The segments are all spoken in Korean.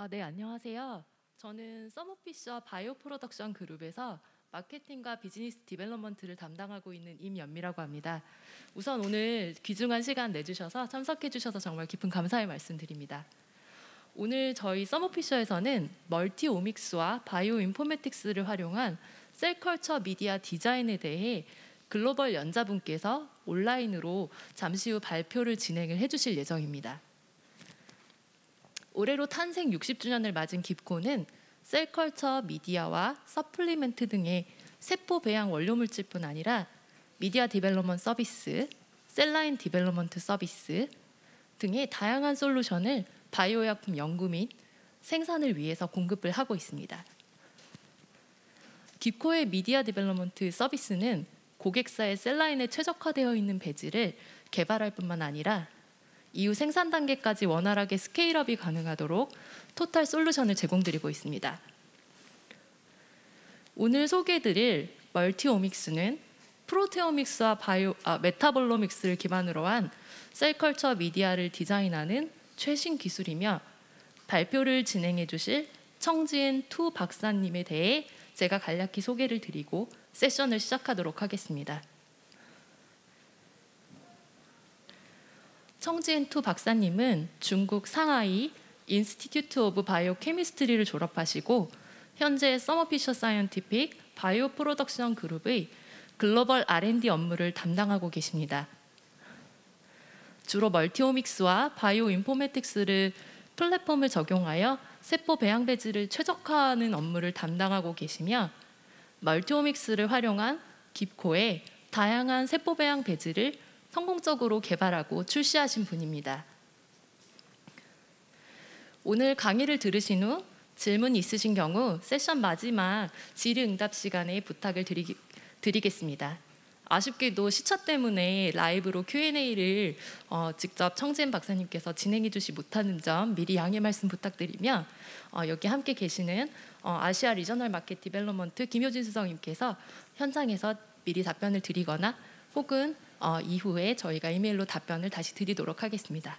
네, 안녕하세요. 저는 서머피셔 바이오 프로덕션 그룹에서 마케팅과 비즈니스 디벨롭먼트를 담당하고 있는 임연미라고 합니다. 우선 오늘 귀중한 시간 내주셔서 참석해 주셔서 정말 깊은 감사의 말씀드립니다. 오늘 저희 서머피셔에서는 멀티오믹스와 바이오 인포메틱스를 활용한 셀컬처 미디어 디자인에 대해 글로벌 연자분께서 온라인으로 잠시 후 발표를 진행을 해주실 예정입니다. 올해로 탄생 60주년을 맞은 깁코는 셀컬처 미디어와 서플리멘트 등의 세포 배양 원료 물질뿐 아니라 미디어 디벨롭먼트 서비스, 셀라인 디벨롭먼트 서비스 등의 다양한 솔루션을 바이오약품 연구 및 생산을 위해서 공급을 하고 있습니다. 깁코의 미디어 디벨롭먼트 서비스는 고객사의 셀라인에 최적화되어 있는 배지를 개발할 뿐만 아니라 이후 생산 단계까지 원활하게 스케일업이 가능하도록 토탈 솔루션을 제공드리고 있습니다. 오늘 소개해드릴 멀티오믹스는 프로테오믹스와 메타볼로믹스를 기반으로 한 셀컬처 미디어를 디자인하는 최신 기술이며 발표를 진행해 주실 청지은 투 박사님에 대해 제가 간략히 소개를 드리고 세션을 시작하도록 하겠습니다. 청지은 투 박사님은 중국 상하이 인스티튜트 오브 바이오 케미스트리를 졸업하시고 현재 서머피셔 사이언티픽 바이오 프로덕션 그룹의 글로벌 R&D 업무를 담당하고 계십니다. 주로 멀티오믹스와 바이오 인포메틱스를 플랫폼을 적용하여 세포 배양 배지를 최적화하는 업무를 담당하고 계시며 멀티오믹스를 활용한 깁코의 다양한 세포 배양 배지를 성공적으로 개발하고 출시하신 분입니다. 오늘 강의를 들으신 후 질문 있으신 경우 세션 마지막 질의응답 시간에 부탁을 드리겠습니다. 아쉽게도 시차 때문에 라이브로 Q&A를 직접 청지은 박사님께서 진행해 주시 못하는 점 미리 양해 말씀 부탁드리며 여기 함께 계시는 아시아 리저널 마켓 디벨롭먼트 김효진 수석님께서 현장에서 미리 답변을 드리거나 혹은 이후에 저희가 이메일로 답변을 다시 드리도록 하겠습니다.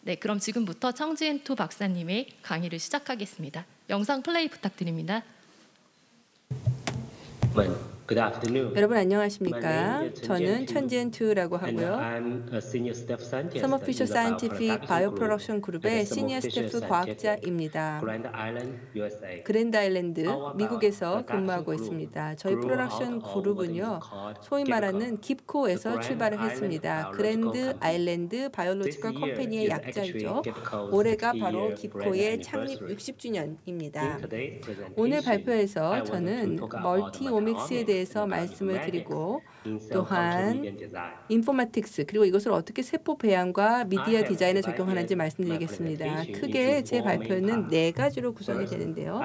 네, 그럼 지금부터 청지은 투 박사님의 강의를 시작하겠습니다. 영상 플레이 부탁드립니다. 여러분 안녕하십니까? 저는 천지은 투라고 하고요. 서머피셔 사이언티픽 바이오 프로덕션 그룹의 시니어 스태프 과학자입니다. 그랜드 아일랜드, 미국에서 근무하고 있습니다. 저희 프로덕션 그룹은요, 소위 말하는 깁코에서 출발을 했습니다. 그랜드 아일랜드 바이올로지컬 컴퍼니의 약자이죠. 올해가 바로 깁코의 창립 60주년입니다. 오늘 발표에서 저는 멀티오믹스에 대해서 말씀을 드리고 또한 인포메틱스 그리고 이것을 어떻게 세포 배양과 미디어 디자인에 적용하는지 말씀드리겠습니다. 크게 제 발표는 4가지로 구성이 되는데요.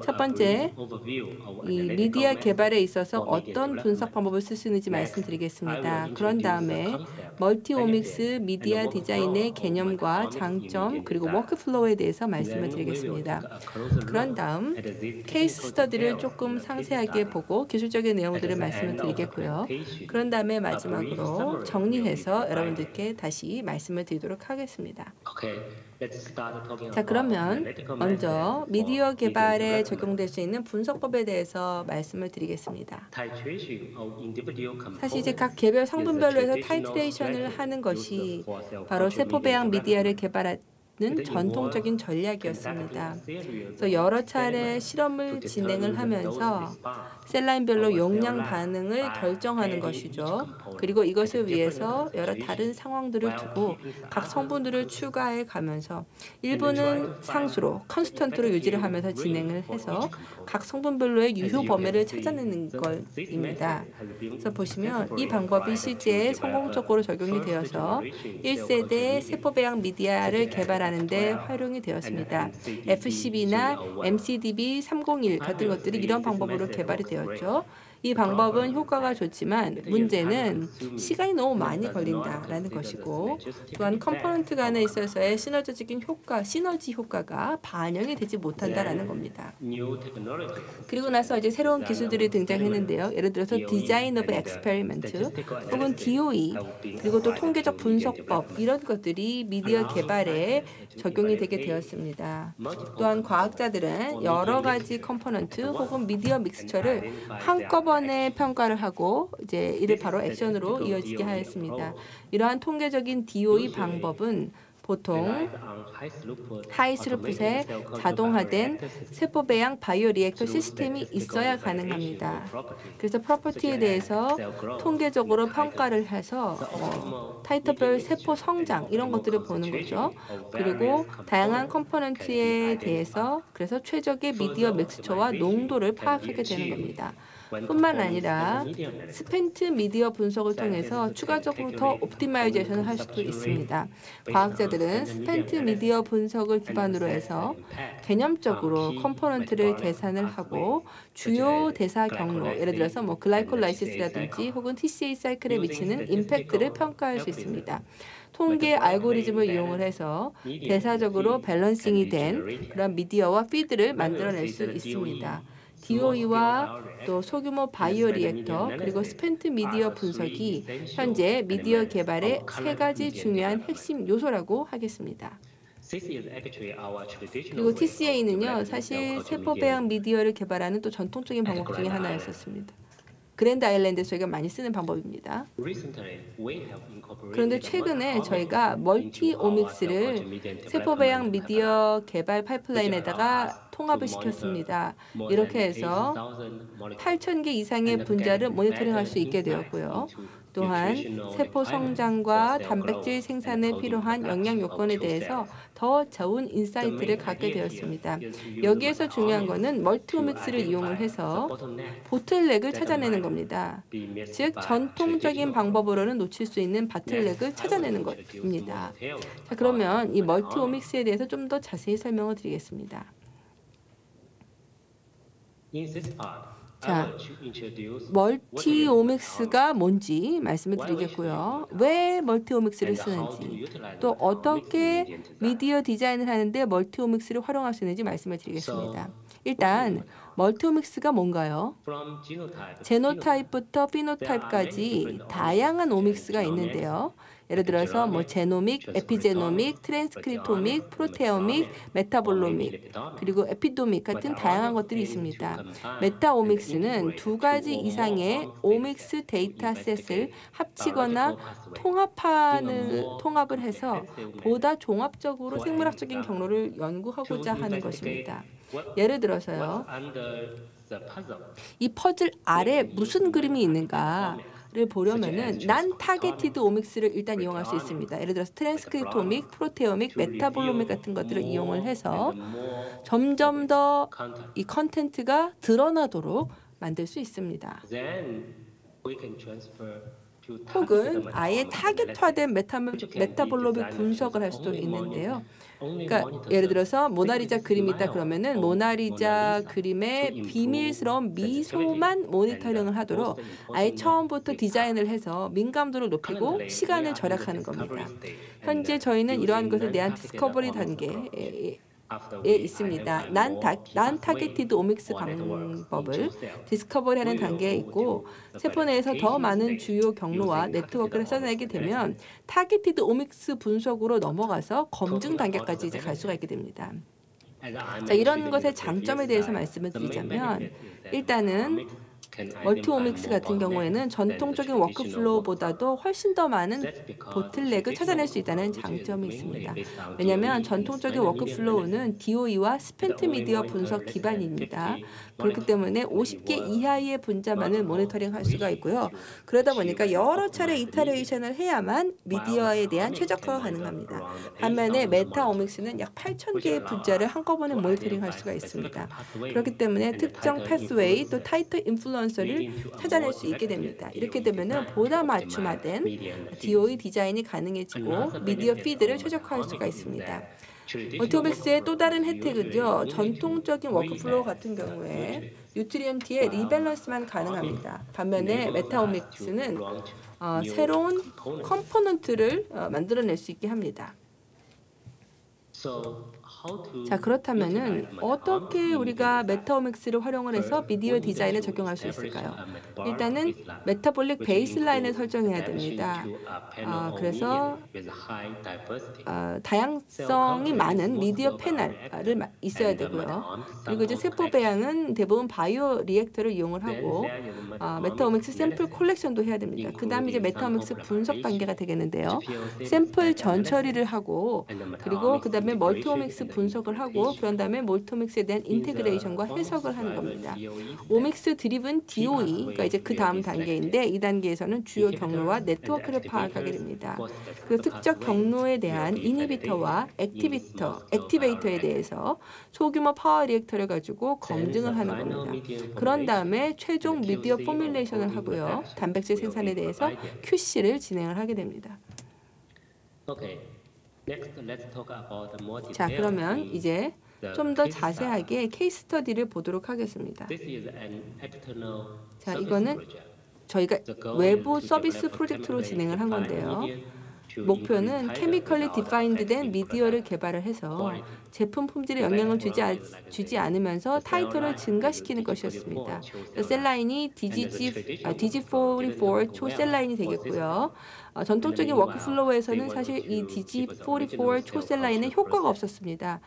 첫 번째, 이 미디어 개발에 있어서 어떤 분석 방법을 쓸 수 있는지 말씀드리겠습니다. 그런 다음에 멀티오믹스 미디어 디자인의 개념과 장점 그리고 워크플로우에 대해서 말씀을 드리겠습니다. 그런 다음 케이스 스터디를 조금 상세하게 보고 기술적인 내용들을 말씀을 드리겠고요. 그런 다음에 마지막으로 정리해서 여러분들께 다시 말씀을 드리도록 하겠습니다. 자, 그러면 먼저 미디어 개발에 적용될 수 있는 분석법에 대해서 말씀을 드리겠습니다. 사실 이제 각 개별 성분별로 해서 타이트레이션을 하는 것이 바로 세포 배양 미디어를 개발한 전통적인 전략이었습니다. 그래서 여러 차례 실험을 진행을 하면서 셀라인별로 용량 반응을 결정하는 것이죠. 그리고 이것을 위해서 여러 다른 상황들을 두고 각 성분들을 추가해 가면서 일부는 상수로 컨스턴트로 유지를 하면서 진행을 해서 각 성분별로의 유효 범위를 찾아내는 것입니다. 그래서 보시면 이 방법이 실제 성공적으로 적용이 되어서 1세대 세포 배양 미디어를 개발하는 데 활용이 되었습니다. FCB나 MCDB301 같은 것들이 이런 방법으로 개발이 되었죠. 이 방법은 효과가 좋지만 문제는 시간이 너무 많이 걸린다라는 것이고 또한 컴포넌트 간에 있어서의 시너지적인 효과, 시너지 효과가 반영이 되지 못한다라는 겁니다. 그리고 나서 이제 새로운 기술들이 등장했는데요. 예를 들어서 디자인 오브 엑스페리먼트 혹은 DOE 그리고 또 통계적 분석법 이런 것들이 미디어 개발에 적용이 되게 되었습니다. 또한 과학자들은 여러 가지 컴포넌트 혹은 미디어 믹스처를 한꺼번에 평가를 하고 이제 이를 바로 액션으로 이어지게 하였습니다. 이러한 통계적인 DOE 방법은 보통 하이스루풋의 자동화된 세포 배양 바이오 리액터 시스템이 있어야 가능합니다. 그래서 프로퍼티에 대해서 통계적으로 평가를 해서 타이터별 세포 성장 이런 것들을 보는 거죠. 그리고 다양한 컴포넌트에 대해서 그래서 최적의 미디어 믹스처와 농도를 파악하게 되는 겁니다. 뿐만 아니라 스펜트 미디어 분석을 통해서 추가적으로 더 옵티마이제이션을 할 수도 있습니다. 과학자들은 스펜트 미디어 분석을 기반으로 해서 개념적으로 컴포넌트를 계산을 하고 주요 대사 경로, 예를 들어서 뭐 글라이콜라이시스라든지 혹은 TCA 사이클에 미치는 임팩트를 평가할 수 있습니다. 통계 알고리즘을 이용을 해서 대사적으로 밸런싱이 된 그런 미디어와 피드를 만들어낼 수 있습니다. DOE와 또 소규모 바이오 리액터 그리고 스펜트 미디어 분석이 현재 미디어 개발의 세 가지 중요한 핵심 요소라고 하겠습니다. 그리고 TCA는요, 사실 세포 배양 미디어를 개발하는 또 전통적인 방법 중에 하나였었습니다. 그랜드 아일랜드에서 저희가 많이 쓰는 방법입니다. 그런데 최근에 저희가 멀티 오믹스를 세포 배양 미디어 개발 파이프라인에다가 통합을 시켰습니다. 이렇게 해서 8,000개 이상의 분자를 모니터링할 수 있게 되었고요. 또한 세포 성장과 단백질 생산에 필요한 영양 요건에 대해서 더 좋은 인사이트를 갖게 되었습니다. 여기에서 중요한 것은 멀티오믹스를 이용을 해서 보틀넥을 찾아내는 겁니다. 즉 전통적인 방법으로는 놓칠 수 있는 바틀넥을 찾아내는 것입니다. 자, 그러면 이 멀티오믹스에 대해서 좀 더 자세히 설명을 드리겠습니다. 자, 멀티오믹스가 뭔지 말씀을 드리겠고요. 왜 멀티오믹스를 쓰는지, 또 어떻게 미디어 디자인을 하는데 멀티오믹스를 활용할 수 있는지 말씀을 드리겠습니다. 일단 멀티오믹스가 뭔가요? 제노타입부터 피노타입까지 다양한 오믹스가 있는데요. 예를 들어서 뭐 제노믹, 에피제노믹, 트랜스크립토믹, 프로테오믹, 메타볼로믹, 그리고 에피도믹 같은 다양한 것들이 있습니다. 메타오믹스는 두 가지 이상의 오믹스 데이터셋을 합치거나 통합을 해서 보다 종합적으로 생물학적인 경로를 연구하고자 하는 것입니다. 예를 들어서요. 이 퍼즐 아래 무슨 그림이 있는가를 보려면은 난 타겟티드 오믹스를 일단 이용할 수 있습니다. 예를 들어서 트랜스크립토믹, 프로테오믹, 메타볼로믹 같은 것들을 이용을 해서 점점 더 이 컨텐츠가 드러나도록 만들 수 있습니다. 혹은 아예 타겟화된 메타볼로믹 분석을 할 수도 있는데요. 그러니까 예를 들어서 모나리자 그림이 있다 그러면은 모나리자 그림의 비밀스러운 미소만 모니터링을 하도록 아예 처음부터 디자인을 해서 민감도를 높이고 시간을 절약하는 겁니다. 현재 저희는 이러한 것에 대한 디스커버리 단계에 있습니다. 난 타겟티드 오믹스 방법을 디스커버리하는 단계에 있고 세포 내에서 더 많은 주요 경로와 네트워크를 써내게 되면 타겟티드 오믹스 분석으로 넘어가서 검증 단계까지 이제 갈 수가 있게 됩니다. 자, 이런 것의 장점에 대해서 말씀을 드리자면 일단은 멀티오믹스 같은 경우에는 전통적인 워크플로우보다도 훨씬 더 많은 보틀넥을 찾아낼 수 있다는 장점이 있습니다. 왜냐하면 전통적인 워크플로우는 DOE와 스펜트 미디어 분석 기반입니다. 그렇기 때문에 50개 이하의 분자만을 모니터링할 수가 있고요. 그러다 보니까 여러 차례 이터레이션을 해야만 미디어에 대한 최적화가 가능합니다. 반면에 메타오믹스는 약 8,000개의 분자를 한꺼번에 모니터링할 수가 있습니다. 그렇기 때문에 특정 패스웨이 또 타이터 인플루언서를 찾아낼 수 있게 됩니다. 이렇게 되면 보다 맞춤화된 DOE 디자인이 가능해지고 미디어 피드를 최적화할 수가 있습니다. 멀티오믹스의 또 다른 혜택은요. 전통적인 워크플로우 같은 경우에 뉴트리언트의 리밸런스만 가능합니다. 반면에 메타오믹스는 새로운 컴포넌트를 만들어낼 수 있게 합니다. 자, 그렇다면은 어떻게 우리가 메타오믹스를 활용을 해서 미디어 디자인에 적용할 수 있을까요? 일단은 메타볼릭 베이스라인을 설정해야 됩니다. 그래서 다양성이 많은 미디어 패널을 있어야 되고요. 그리고 이제 세포 배양은 대부분 바이오 리액터를 이용을 하고 메타오믹스 샘플 콜렉션도 해야 됩니다. 그 다음에 이제 메타오믹스 분석 단계가 되겠는데요. 샘플 전 처리를 하고 그리고 그 다음에 멀티오믹스 분석을 하고 그런 다음에 멀티오믹스에 대한 인테그레이션과 해석을 하는 겁니다. 오믹스 드리븐 DOE가 이제 그 다음 단계인데 이 단계에서는 주요 경로와 네트워크를 파악하게 됩니다. 그 특정 경로에 대한 이니비터와 액티베이터에 대해서 소규모 파워 리액터를 가지고 검증을 하는 겁니다. 그런 다음에 최종 미디어 포뮬레이션을 하고요. 단백질 생산에 대해서 QC를 진행을 하게 됩니다. 자, 그러면 이제 좀 더 자세하게 케이스 스터디를 보도록 하겠습니다. 자, 이거는 저희가 외부 서비스 프로젝트로 진행을 한 건데요. 목표는 케미컬리 디파인드된 미디어를 개발을 해서 제품 품질에 영향을 주지 않으면서 타이터를 증가시키는 것이었습니다. 셀라인이 DG44 초셀라인이 되겠고요. 전통적인 워크플로우에서는 사실 이 DG44 초셀라인은 효과가 없었습니다.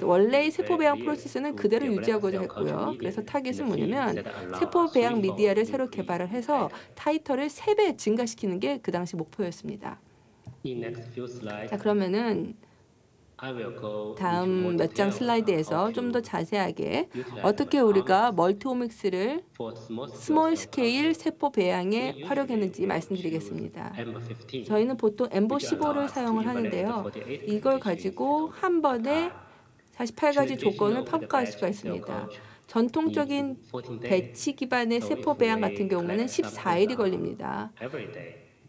원래의 세포 배양 프로세스는 그대로 유지하고자 했고요. 그래서 타겟은 뭐냐면 세포 배양 미디어를 새로 개발을 해서 타이터를 3배 증가시키는 게 그 당시 목표였습니다. 자, 그러면은 다음 몇 장 슬라이드에서 좀 더 자세하게 어떻게 우리가 멀티오믹스를 스몰 스케일 세포 배양에 활용했는지 말씀드리겠습니다. 저희는 보통 엠보15를 사용을 하는데요. 이걸 가지고 한 번에 48가지 조건을 평가할 수가 있습니다. 전통적인 배치 기반의 세포 배양 같은 경우에는 14일이 걸립니다.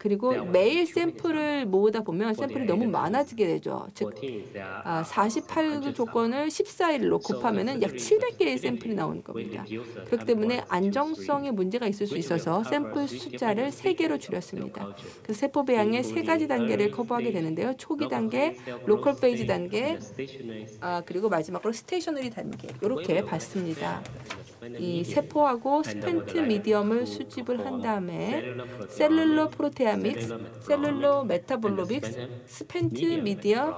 그리고 매일 샘플을 모으다 보면 샘플이 너무 많아지게 되죠. 즉 48그 조건을 14일로 곱하면 약 700개의 샘플이 나오는 겁니다. 그렇기 때문에 안정성에 문제가 있을 수 있어서 샘플 숫자를 3개로 줄였습니다. 그래서 세포 배양의 3가지 단계를 커버하게 되는데요. 초기 단계, 로컬 페이지 단계, 그리고 마지막으로 스테이셔너리 단계 이렇게 봤습니다. 이 세포하고 스펜트 미디엄을 수집을 한 다음에 셀룰러 프로테아믹스, 셀룰러 메타볼로믹스, 스펜트 미디엄,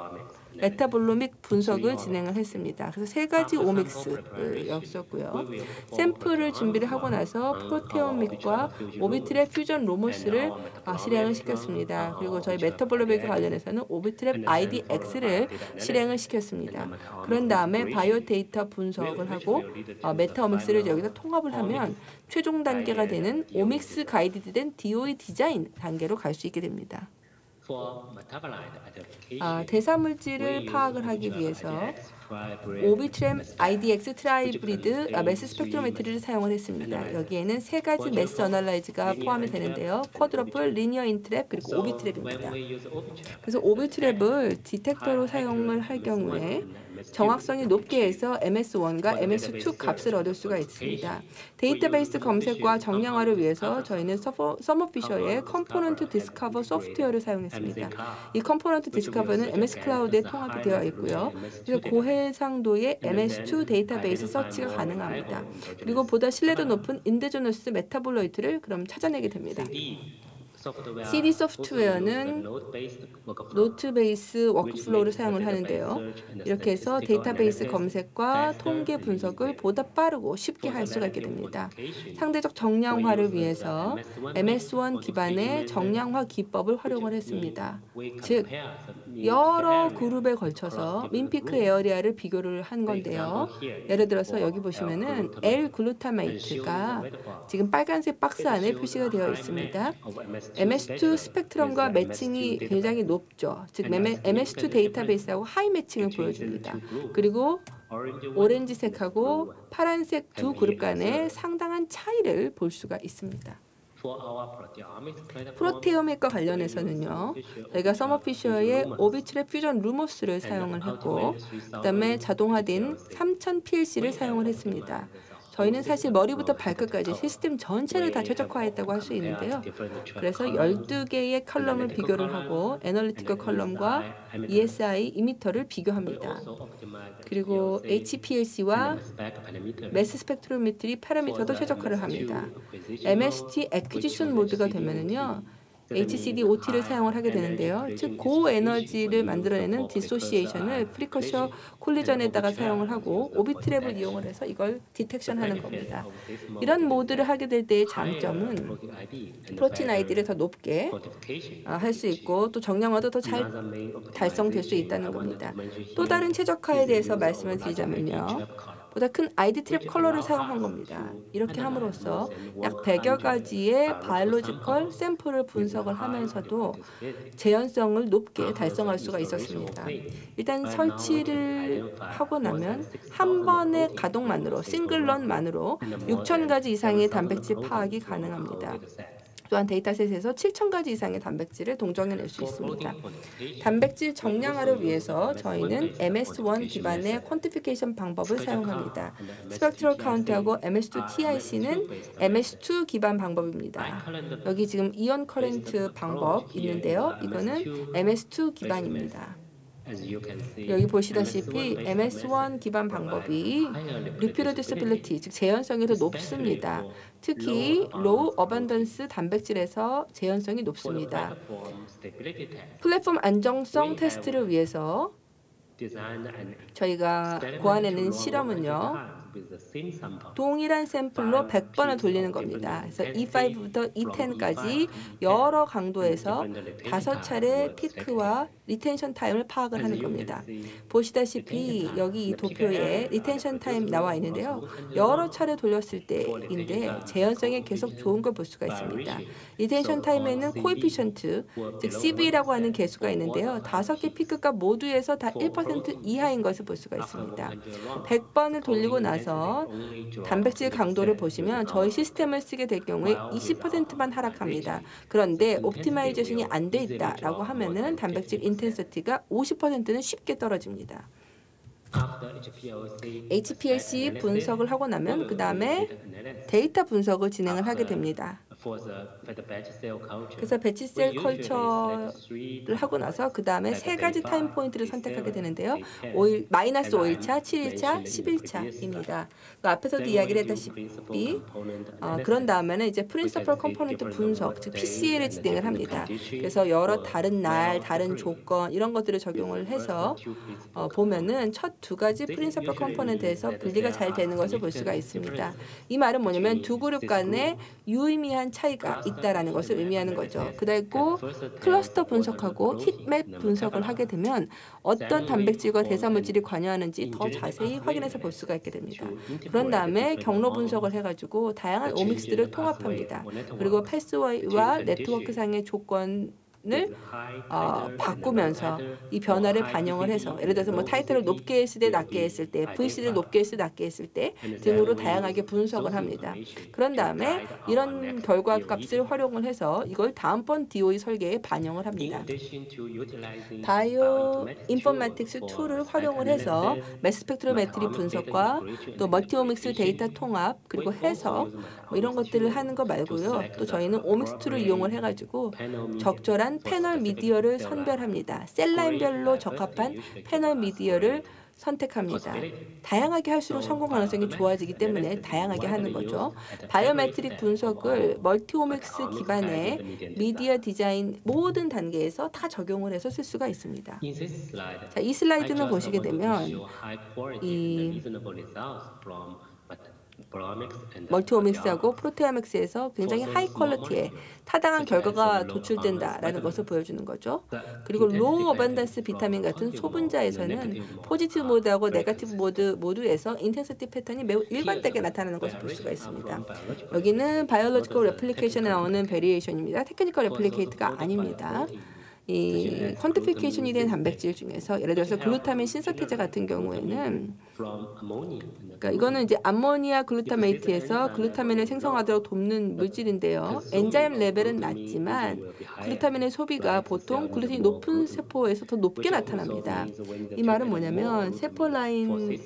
메타볼로믹 분석을 진행을 했습니다. 그래서 3가지 오믹스였었고요. 샘플을 준비를 하고 나서 프로테오믹과 오비트랩 퓨전 로모스를 실행을 시켰습니다. 그리고 저희 메타볼로믹과 관련해서는 오비트랩 IDX를 실행을 시켰습니다. 그런 다음에 바이오 데이터 분석을 하고 메타오믹스를 여기다 통합을 하면 최종 단계가 되는 오믹스 가이드된 DOE 디자인 단계로 갈 수 있게 됩니다. 대사물질을 파악을 하기 위해서 오비트램 IDX 트라이브리드 매스 스펙트로메트리를 사용을 했습니다. 여기에는 3가지 매스 어널라이즈가 포함이 되는데요. 쿼드러플, 리니어 인트랩, 그리고 오비트랩입니다. 그래서 오비트랩을 디텍터로 사용을 할 경우에 정확성이 높게 해서 MS1과 MS2 값을 얻을 수가 있습니다. 데이터베이스 검색과 정량화를 위해서 저희는 서머피셔의 컴포넌트 디스커버 소프트웨어를 사용했습니다. 이 컴포넌트 디스커버는 MS 클라우드에 통합이 되어 있고요. 그래서 고해상도의 MS2 데이터베이스 서치가 가능합니다. 그리고 보다 신뢰도 높은 인데저너스 메타볼로이트를 그럼 찾아내게 됩니다. CD 소프트웨어는 노트 베이스 워크플로우를 사용을 하는데요. 이렇게 해서 데이터베이스 검색과 통계 분석을 보다 빠르고 쉽게 할 수가 있게 됩니다. 상대적 정량화를 위해서 MS1 기반의 정량화 기법을 활용을 했습니다. 즉, 여러 그룹에 걸쳐서 민피크 에어리아를 비교를 한 건데요. 예를 들어서 여기 보시면은 L-글루타메이트가 지금 빨간색 박스 안에 표시가 되어 있습니다. MS2 스펙트럼과 매칭이 굉장히 높죠. 즉 MS2 데이터베이스하고 하이 매칭을 보여줍니다. 그리고 오렌지색하고 파란색 두 그룹 간의 상당한 차이를 볼 수가 있습니다. 프로테오믹과 관련해서는요. 저희가 서머피셔의 오비트랩 퓨전 루모스를 사용을 했고 그다음에 자동화된 3000 PLC를 사용을 했습니다. 저희는 사실 머리부터 발끝까지 시스템 전체를 다 최적화했다고 할 수 있는데요. 그래서 12개의 컬럼을 비교를 하고 애널리티컬 컬럼과 ESI 이미터를 비교합니다. 그리고 HPLC와 매스 스펙트로메트리 파라미터도 최적화를 합니다. MST 애퀴지션 모드가 되면은요. HCD OT를 사용을 하게 되는데요. 즉 고에너지를 만들어내는 디소시에이션을 프리커셔 콜리전에다가 사용을 하고 오비트랩을 이용을 해서 이걸 디텍션하는 겁니다. 이런 모드를 하게 될 때의 장점은 프로틴 아이디를 더 높게 할 수 있고 또 정량화도 더 잘 달성될 수 있다는 겁니다. 또 다른 최적화에 대해서 말씀을 드리자면요. 보다 큰 아이디 트랩 컬러를 사용한 겁니다. 이렇게 함으로써 약 100여 가지의 바이올로지컬 샘플을 분석을 하면서도 재현성을 높게 달성할 수가 있었습니다. 일단 설치를 하고 나면 한 번의 가동만으로 싱글런만으로 6,000가지 이상의 단백질 파악이 가능합니다. 또한 데이터셋에서 7,000가지 이상의 단백질을 동정해낼 수 있습니다. 단백질 정량화를 위해서 저희는 MS1 기반의 퀀티피케이션 방법을 사용합니다. 스펙트럴 카운트하고 MS2 TIC는 MS2 기반 방법입니다. 여기 지금 이온 커런트 방법 있는데요. 이거는 MS2 기반입니다. 여기 보시다시피 MS1 기반 방법이 리피로듀시빌리티, 즉 재현성이 더 높습니다. 특히 로우 어반던스 단백질에서 재현성이 높습니다. 플랫폼 안정성 테스트를 위해서 저희가 고안해낸 실험은요. 동일한 샘플로 100번을 돌리는 겁니다. 그래서 E5부터 E10까지 여러 강도에서 5차례 피크와 리텐션 타임을 파악을 하는 겁니다. 보시다시피 여기 이 도표에 리텐션 타임 나와 있는데요. 여러 차례 돌렸을 때인데 재현성이 계속 좋은 걸 볼 수가 있습니다. 리텐션 타임에는 코에피션트, 즉 CV라고 하는 계수가 있는데요. 5개 피크값 모두에서 다 1% 이하인 것을 볼 수가 있습니다. 100번을 돌리고 나서 단백질 강도를 보시면 저희 시스템을 쓰게 될 경우에 20%만 하락합니다. 그런데 옵티마이제이션이 안 돼 있다라고 하면은 단백질 인텐시티가 50%는 쉽게 떨어집니다. HPLC 분석을 하고 나면 그 다음에 데이터 분석을 진행을 하게 됩니다. 그래서 배치셀 컬처를 하고 나서 그 다음에 3가지 타임 포인트를 선택하게 되는데요. 마이너스 5일차, 7일차, 11차입니다. 그 앞에서도 이야기를 했다시피 그런 다음에는 이제 프린시플 컴포넌트 분석, 즉 PCA를 진행을 합니다. 그래서 여러 다른 날, 다른 조건 이런 것들을 적용을 해서 보면은 첫 2가지 프린시플 컴포넌트에서 분리가 잘 되는 것을 볼 수가 있습니다. 이 말은 뭐냐면 두 그룹 간에 유의미한 차이가 있다라는 것을 의미하는 거죠. 그리고 클러스터 분석하고 힛맵 분석을 하게 되면 어떤 단백질과 대사물질이 관여하는지 더 자세히 확인해서 볼 수가 있게 됩니다. 그런 다음에 경로 분석을 해가지고 다양한 오믹스들을 통합합니다. 그리고 패스웨이와 네트워크상의 조건을 바꾸면서 이 변화를 반영을 해서 예를 들어서 뭐 타이틀을 높게 했을 때 낮게 했을 때 VC를 높게 했을 때 낮게 했을 때 등으로 다양하게 분석을 합니다. 그런 다음에 이런 결과값을 활용을 해서 이걸 다음번 DOE 설계에 반영을 합니다. 바이오 인포메틱스 툴을 활용을 해서 매스 스펙트로메트리 분석과 또 멀티오믹스 데이터 통합 그리고 해석 뭐 이런 것들을 하는 거 말고요. 또 저희는 오믹스 툴을 이용을 해가지고 적절한 패널 미디어를 선별합니다. 셀라인별로 적합한 패널 미디어를 선택합니다. 다양하게 할수록 성공 가능성이 좋아지기 때문에 다양하게 하는 거죠. 바이오메트릭 분석을 멀티오믹스 기반의 미디어 디자인 모든 단계에서 다 적용을 해서 쓸 수가 있습니다. 자, 이 슬라이드는 보시게 되면 이 멀티오믹스하고 프로테오믹스에서 굉장히 하이 퀄리티의 타당한 결과가 도출된다라는 것을 보여주는 거죠. 그리고 로우 어반던스 비타민 같은 소분자에서는 포지티브 모드하고 네거티브 모드 모두에서 인텐시티 패턴이 매우 일관되게 나타나는 것을 볼 수가 있습니다. 여기는 바이올로지컬 레플리케이션에 나오는 베리에이션입니다. 테크니컬 레플리케이트가 아닙니다. 이 퀀티피케이션이 된 단백질 중에서 예를 들어서 글루타민 신서테이저 같은 경우에는 그러니까 이거는 이제 암모니아 글루타메이트에서 글루타민을 생성하도록 돕는 물질인데요. 엔자임 레벨은 낮지만 글루타민의 소비가 보통 글루틴이 높은 세포에서 더 높게 나타납니다. 이 말은 뭐냐면 세포 라인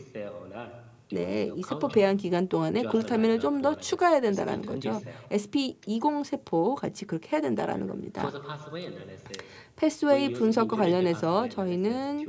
이 세포 배양 기간 동안에 글루타민을 좀 더 추가해야 된다는 거죠. SP20 세포 같이 그렇게 해야 된다는 겁니다. 패스웨이 분석과 관련해서 저희는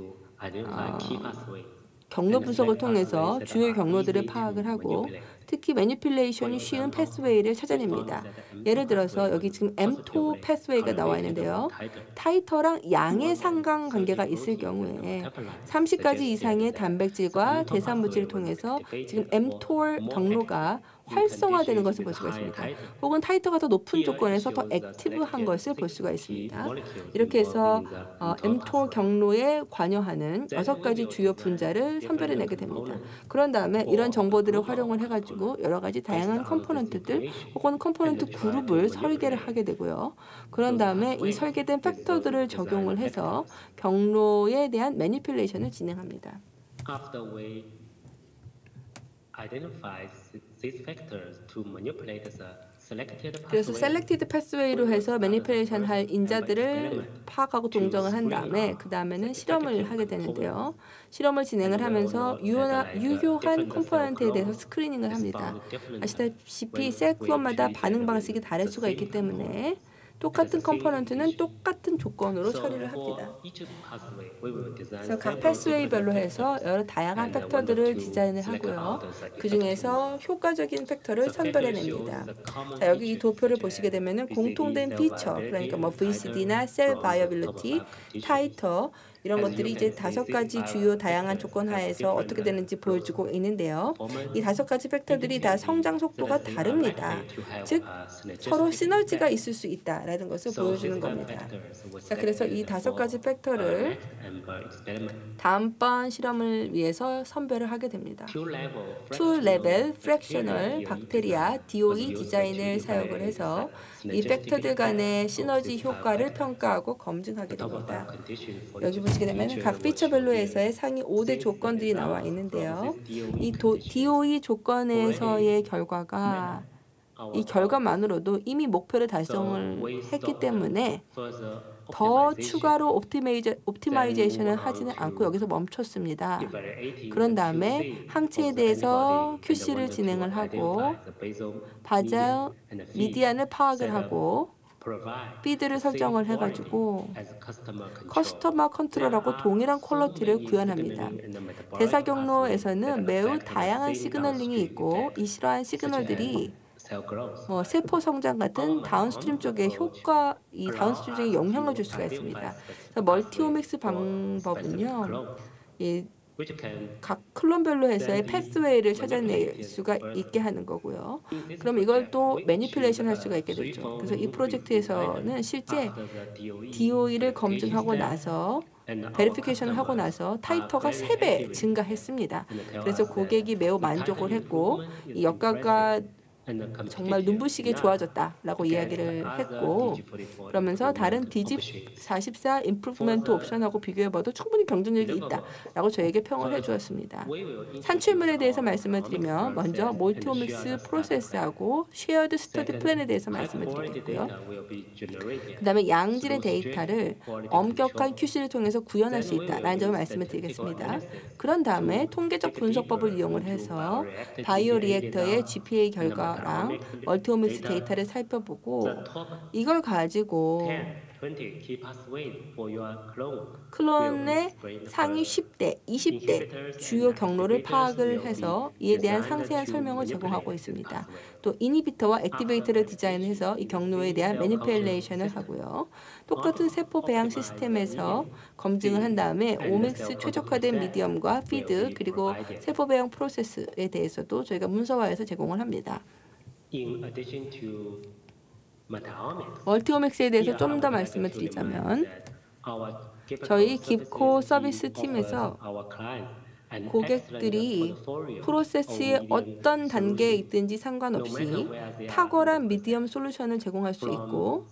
경로 분석을 통해서 주요 경로들을 파악을 하고 특히 매니플레이션이 쉬운 패스웨이를 찾아냅니다. 예를 들어서 여기 지금 mTOR 패스웨이가 나와 있는데요. 타이터랑 양의 상관관계가 있을 경우에 30가지 이상의 단백질과 대사물질을 통해서 지금 mTOR 경로가 활성화되는 것을 볼 수가 있습니다. 혹은 타이터가 더 높은 조건에서 더 액티브한 것을 볼 수가 있습니다. 이렇게 해서 mTOR 경로에 관여하는 6가지 주요 분자를 선별해내게 됩니다. 그런 다음에 이런 정보들을 활용을 해가지고 여러 가지 다양한 컴포넌트들 혹은 컴포넌트 그룹을 설계를 하게 되고요. 그런 다음에 이 설계된 팩터들을 적용을 해서 경로에 대한 매니플레이션을 진행합니다. 그래서 셀렉티드 패스웨이로 해서 매니플레이션 할 인자들을 파악하고 동정을 한 다음에 그 다음에는 실험을 하게 되는데요. 실험을 진행을 하면서 유효한 컴포넌트에 대해서 스크리닝을 합니다. 아시다시피 셀 클론마다 반응 방식이 다를 수가 있기 때문에 똑같은 컴포넌트는 똑같은 조건으로 처리를 합니다. 그래서 각 패스웨이별로 해서 여러 다양한 팩터들을 디자인을 하고요. 그 중에서 효과적인 팩터를 선별해냅니다. 자, 여기 이 도표를 보시게 되면 공통된 피처, 그러니까 뭐 VCD나 셀 바이어빌리티, 타이터 이런 것들이 이제 5가지 주요 다양한 조건 하에서 어떻게 되는지 보여주고 있는데요. 이 5가지 팩터들이 다 성장 속도가 다릅니다. 즉 서로 시너지가 있을 수 있다라는 것을 보여주는 겁니다. 자, 그래서 이 5가지 팩터를 다음번 실험을 위해서 선별을 하게 됩니다. 툴 레벨 프랙셔널 박테리아 DOE 디자인을 사용을 해서 이 팩터들 간의 시너지 효과를 평가하고 검증하게 됩니다. 여기 보시게 되면 각 피처별로에서의 상위 5대 조건들이 나와 있는데요. 이 DOE 조건에서의 결과가 이 결과만으로도 이미 목표를 달성을 했기 때문에 더 추가로 옵티마이제이션을 하지는 않고 여기서 멈췄습니다. 그런 다음에 항체에 대해서 QC를 진행을 하고 바잘 미디안을 파악을 하고 피드를 설정을 해가지고 커스터머 컨트롤하고 동일한 퀄리티를 구현합니다. 대사 경로에서는 매우 다양한 시그널링이 있고 이러한 시그널들이 세포 성장 같은 다운스트림 쪽에 이 다운스트림 쪽에 영향을 줄 수가 있습니다. 멀티오믹스 방법은요, 각 클론별로 해서의 패스웨이를 찾아낼 수가 있게 하는 거고요. 그럼 이걸 또 매니플레이션 할 수가 있게 되죠. 그래서 이 프로젝트에서는 실제 DOE를 검증하고 나서 베리피케이션을 하고 나서 타이터가 3배 증가했습니다. 그래서 고객이 매우 만족을 했고 이 역가가 정말 눈부시게 좋아졌다라고 이야기를 했고 그러면서 다른 DG44 임프루브먼트 옵션하고 비교해봐도 충분히 경쟁력이 있다라고 저에게 평을 해주었습니다. 산출물에 대해서 말씀을 드리면 먼저 몰티오믹스 프로세스하고 쉐어드 스터디 플랜에 대해서 말씀을 드리겠고요. 그 다음에 양질의 데이터를 엄격한 QC를 통해서 구현할 수 있다라는 점을 말씀을 드리겠습니다. 그런 다음에 통계적 분석법을 이용을 해서 바이오 리액터의 GPA 결과 랑 멀티오믹스 데이터를 살펴보고 이걸 가지고 클론의 상위 10대, 20대 주요 경로를 파악을 해서 이에 대한 상세한 설명을 제공하고 있습니다. 또 이니비터와 액티베이터를 디자인해서 이 경로에 대한 매니플레이션을 하고요. 똑같은 세포 배양 시스템에서 검증을 한 다음에 오믹스 최적화된 미디엄과 피드 그리고 세포 배양 프로세스에 대해서도 저희가 문서화해서 제공을 합니다. 멀티오믹스에 대해서 좀 더 말씀을 드리자면 저희 깁코 서비스 팀에서 고객들이 프로세스의 어떤 단계에 있든지 상관없이 탁월한 미디엄 솔루션을 제공할 수 있고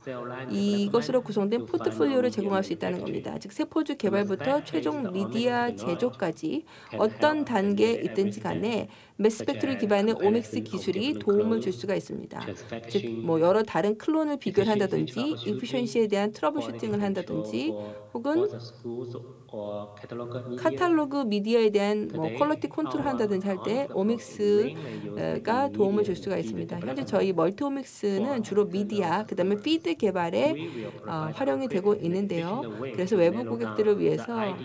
이것으로 구성된 포트폴리오를 제공할 수 있다는 겁니다. 즉 세포주 개발부터 최종 미디어 제조까지 어떤 단계에 있든지 간에 매스펙트리 기반의 오믹스 기술이 도움을 줄 수가 있습니다. 즉 뭐 여러 다른 클론을 비교를 한다든지 이피션시에 대한 트러블 슈팅을 한다든지 혹은 카탈로그 미디어에 대한 뭐 퀄리티 컨트롤 한다든지 할 때 오믹스가 도움을 줄 수가 있습니다. 현재 저희 멀티오믹스는 주로 미디어 그다음에 피드 개발에 활용이 되고 있는데요. 그래서 외부 고객들을 위해서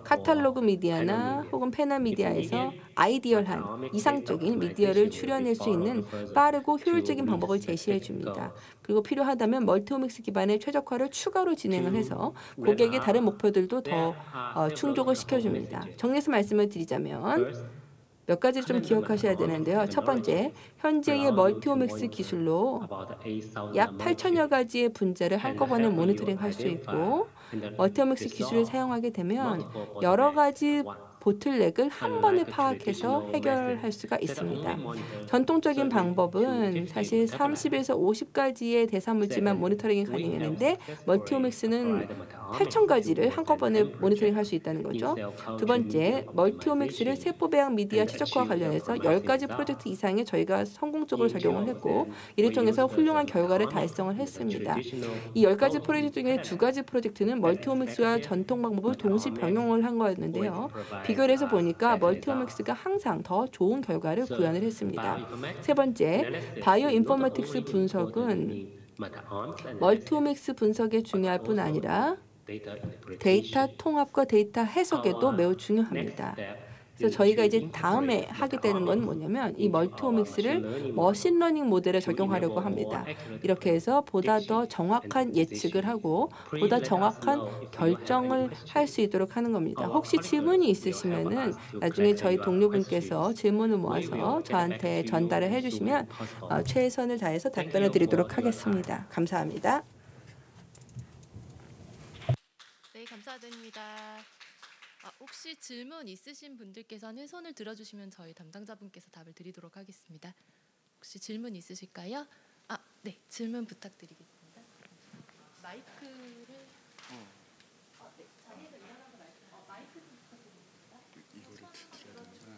카탈로그 미디어나 혹은 패널 미디어에서 아이디얼한 이상적인 미디어를 출연할 수 있는 빠르고 효율적인 방법을 제시해 줍니다. 그리고 필요하다면 멀티오믹스 기반의 최적화를 추가로 진행을 해서 고객의 다른 목표들도 더 충족을 시켜줍니다. 정리해서 말씀을 드리자면 몇 가지를 좀 기억하셔야 되는데요. 첫 번째, 현재의 멀티오믹스 기술로 약 8천여 가지의 분자를 한꺼번에 모니터링할 수 있고 멀티오믹스 기술을 사용하게 되면 여러 가지 보틀넥을 한 번에 파악해서 해결할 수가 있습니다. 전통적인 방법은 사실 30에서 50가지의 대사물질만 모니터링이 가능했는데 멀티오믹스는 8,000가지를 한꺼번에 모니터링할 수 있다는 거죠. 두 번째, 멀티오믹스를 세포 배양 미디어 최적화와 관련해서 10가지 프로젝트 이상에 저희가 성공적으로 적용을 했고 이를 통해서 훌륭한 결과를 달성을 했습니다. 이 10가지 프로젝트 중에 2가지 프로젝트는 멀티오믹스와 전통 방법을 동시 병용을 한 거였는데요. 비교를 해서 보니까 멀티오믹스가 항상 더 좋은 결과를 구현을 했습니다. 세 번째, 바이오 인포메틱스 분석은 멀티오믹스 분석에 중요할 뿐 아니라 데이터 통합과 데이터 해석에도 매우 중요합니다. 그래서 저희가 이제 다음에 하게 되는 건 뭐냐면 이 멀티오믹스를 머신러닝 모델에 적용하려고 합니다. 이렇게 해서 보다 더 정확한 예측을 하고 보다 정확한 결정을 할 수 있도록 하는 겁니다. 혹시 질문이 있으시면은 나중에 저희 동료분께서 질문을 모아서 저한테 전달을 해주시면 최선을 다해서 답변을 드리도록 하겠습니다. 감사합니다. 네, 감사드립니다. 혹시 질문 있으신 분들께서는 손을 들어주시면 저희 담당자분께서 답을 드리도록 하겠습니다. 혹시 질문 있으실까요? 네, 질문 부탁드리겠습니다. 마이크를 네, 자리에서 일어나서 마이크 좀 부탁드리겠습니다. 이거를 들어야 되는구나.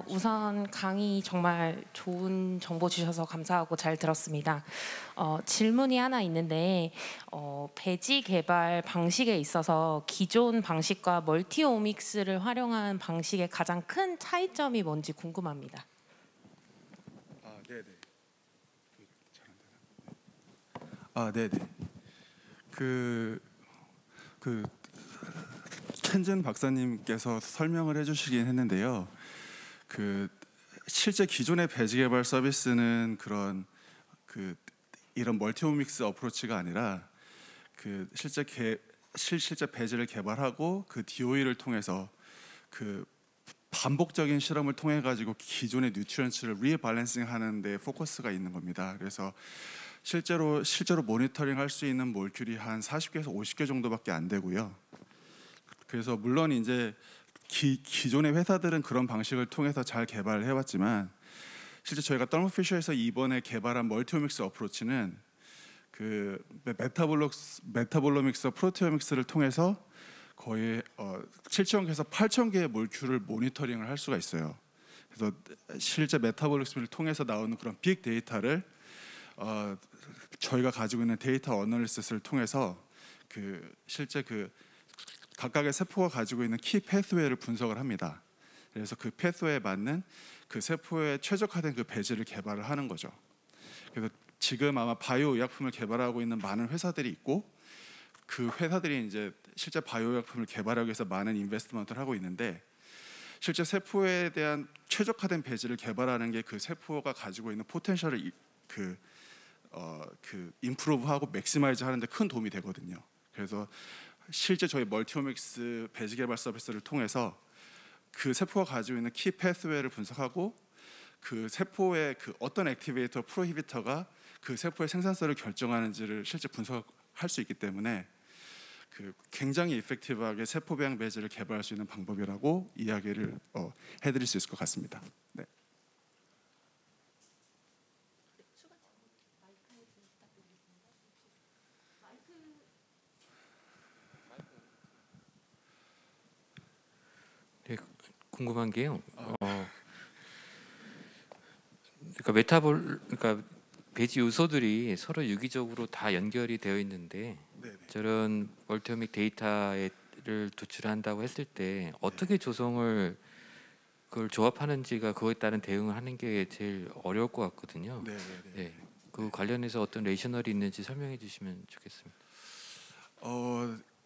우선 강의 정말 좋은 정보 주셔서 감사하고 잘 들었습니다. 질문이 하나 있는데 배지 개발 방식에 있어서 기존 방식과 멀티오믹스를 활용한 방식의 가장 큰 차이점이 뭔지 궁금합니다. 네네. 네네. 켄진 박사님께서 설명을 해주시긴 했는데요. 실제 기존의 배지 개발 서비스는 이런 멀티오믹스 어프로치가 아니라 실제 배지를 개발하고 그 DOE를 통해서 반복적인 실험을 통해 가지고 기존의 뉴트리언츠를 리밸런싱 하는 데 포커스가 있는 겁니다. 그래서 실제로 모니터링 할 수 있는 몰큘이 한 40개에서 50개 정도밖에 안 되고요. 그래서 물론 이제 기존의 회사들은 그런 방식을 통해서 잘 개발을 해왔지만 실제 저희가 더모 피셔에서 이번에 개발한 멀티오믹스 어프로치는 메타볼로믹스, 프로테오믹스를 통해서 거의 7,000개에서 8,000개의 몰큘을 모니터링을 할 수가 있어요. 그래서 실제 메타볼릭스를 통해서 나오는 그런 빅 데이터를 저희가 가지고 있는 데이터 어널리시스를 통해서 실제 각각의 세포가 가지고 있는 키 패스웨이를 분석을 합니다. 그래서 그 패스웨이에 맞는 그 세포에 최적화된 그 배지를 개발을 하는 거죠. 그래서 지금 아마 바이오 의약품을 개발하고 있는 많은 회사들이 있고 그 회사들이 이제 실제 바이오 의약품을 개발하기 위해서 많은 인베스트먼트를 하고 있는데 실제 세포에 대한 최적화된 배지를 개발하는 게 그 세포가 가지고 있는 포텐셜을 임프루브하고 맥시마이즈 하는 데 큰 도움이 되거든요. 그래서 실제 저희 멀티오믹스 배지 개발 서비스를 통해서 그 세포가 가지고 있는 키 패스웨이를 분석하고 그 세포의 어떤 액티베이터 프로히비터가 그 세포의 생산성을 결정하는지를 실제 분석할 수 있기 때문에 그 굉장히 이펙티브하게 세포 배양 배지를 개발할 수 있는 방법이라고 이야기를 해드릴 수 있을 것 같습니다. 네. 네, 궁금한 게요. 그러니까 배지 요소들이 서로 유기적으로 다 연결이 되어 있는데 네네. 저런 멀티오믹 데이터를 도출한다고 했을 때 어떻게 조성을 그걸 조합하는지가 그거에 따른 대응을 하는 게 제일 어려울 것 같거든요. 네네네. 네, 그 관련해서 어떤 레이셔널이 있는지 설명해 주시면 좋겠습니다.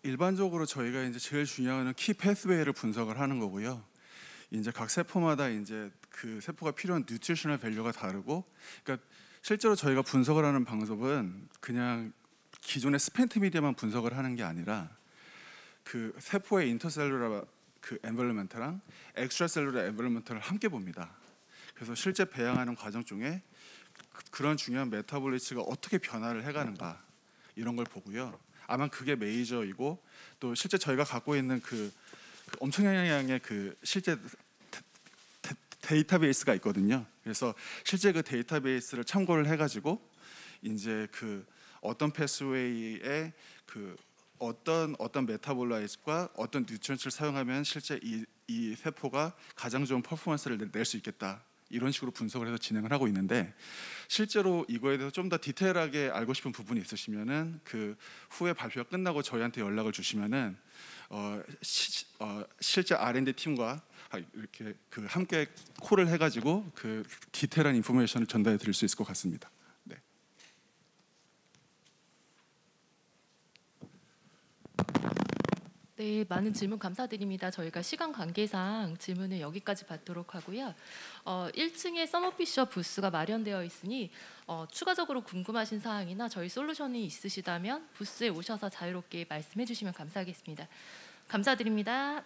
일반적으로 저희가 이제 제일 중요한 키 패스웨이를 분석을 하는 거고요. 이제 각 세포마다 이제 그 세포가 필요한 뉴트리셔널 밸류가 다르고, 그러니까 실제로 저희가 분석을 하는 방법은 그냥 기존의 스펜트 미디어만 분석을 하는 게 아니라 그 세포의 인터셀룰러 그 엔벌런먼트랑 엑스트라셀룰러 엔벌런먼트를 함께 봅니다. 그래서 실제 배양하는 과정 중에 그런 중요한 메타볼리츠가 어떻게 변화를 해가는가 이런 걸 보고요. 아마 그게 메이저이고, 또 실제 저희가 갖고 있는 그 엄청난 양의 그 실제 데이터베이스가 있거든요. 그래서 실제 그 데이터베이스를 참고를 해가지고 이제 그 어떤 패스웨이에 그 어떤 메타볼라이트과 어떤 뉴트리언트를 사용하면 실제 이 세포가 가장 좋은 퍼포먼스를 낼 수 있겠다, 이런 식으로 분석을 해서 진행을 하고 있는데, 실제로 이거에 대해서 좀 더 디테일하게 알고 싶은 부분이 있으시면은 그 후에 발표가 끝나고 저희한테 연락을 주시면은 실제 R&D 팀과 이렇게 그 함께 콜을 해가지고 그 디테일한 인포메이션을 전달해 드릴 수 있을 것 같습니다. 네. 네, 많은 질문 감사드립니다. 저희가 시간 관계상 질문을 여기까지 받도록 하고요. 1층에 서머피셔 부스가 마련되어 있으니 추가적으로 궁금하신 사항이나 저희 솔루션이 있으시다면 부스에 오셔서 자유롭게 말씀해 주시면 감사하겠습니다. 감사드립니다.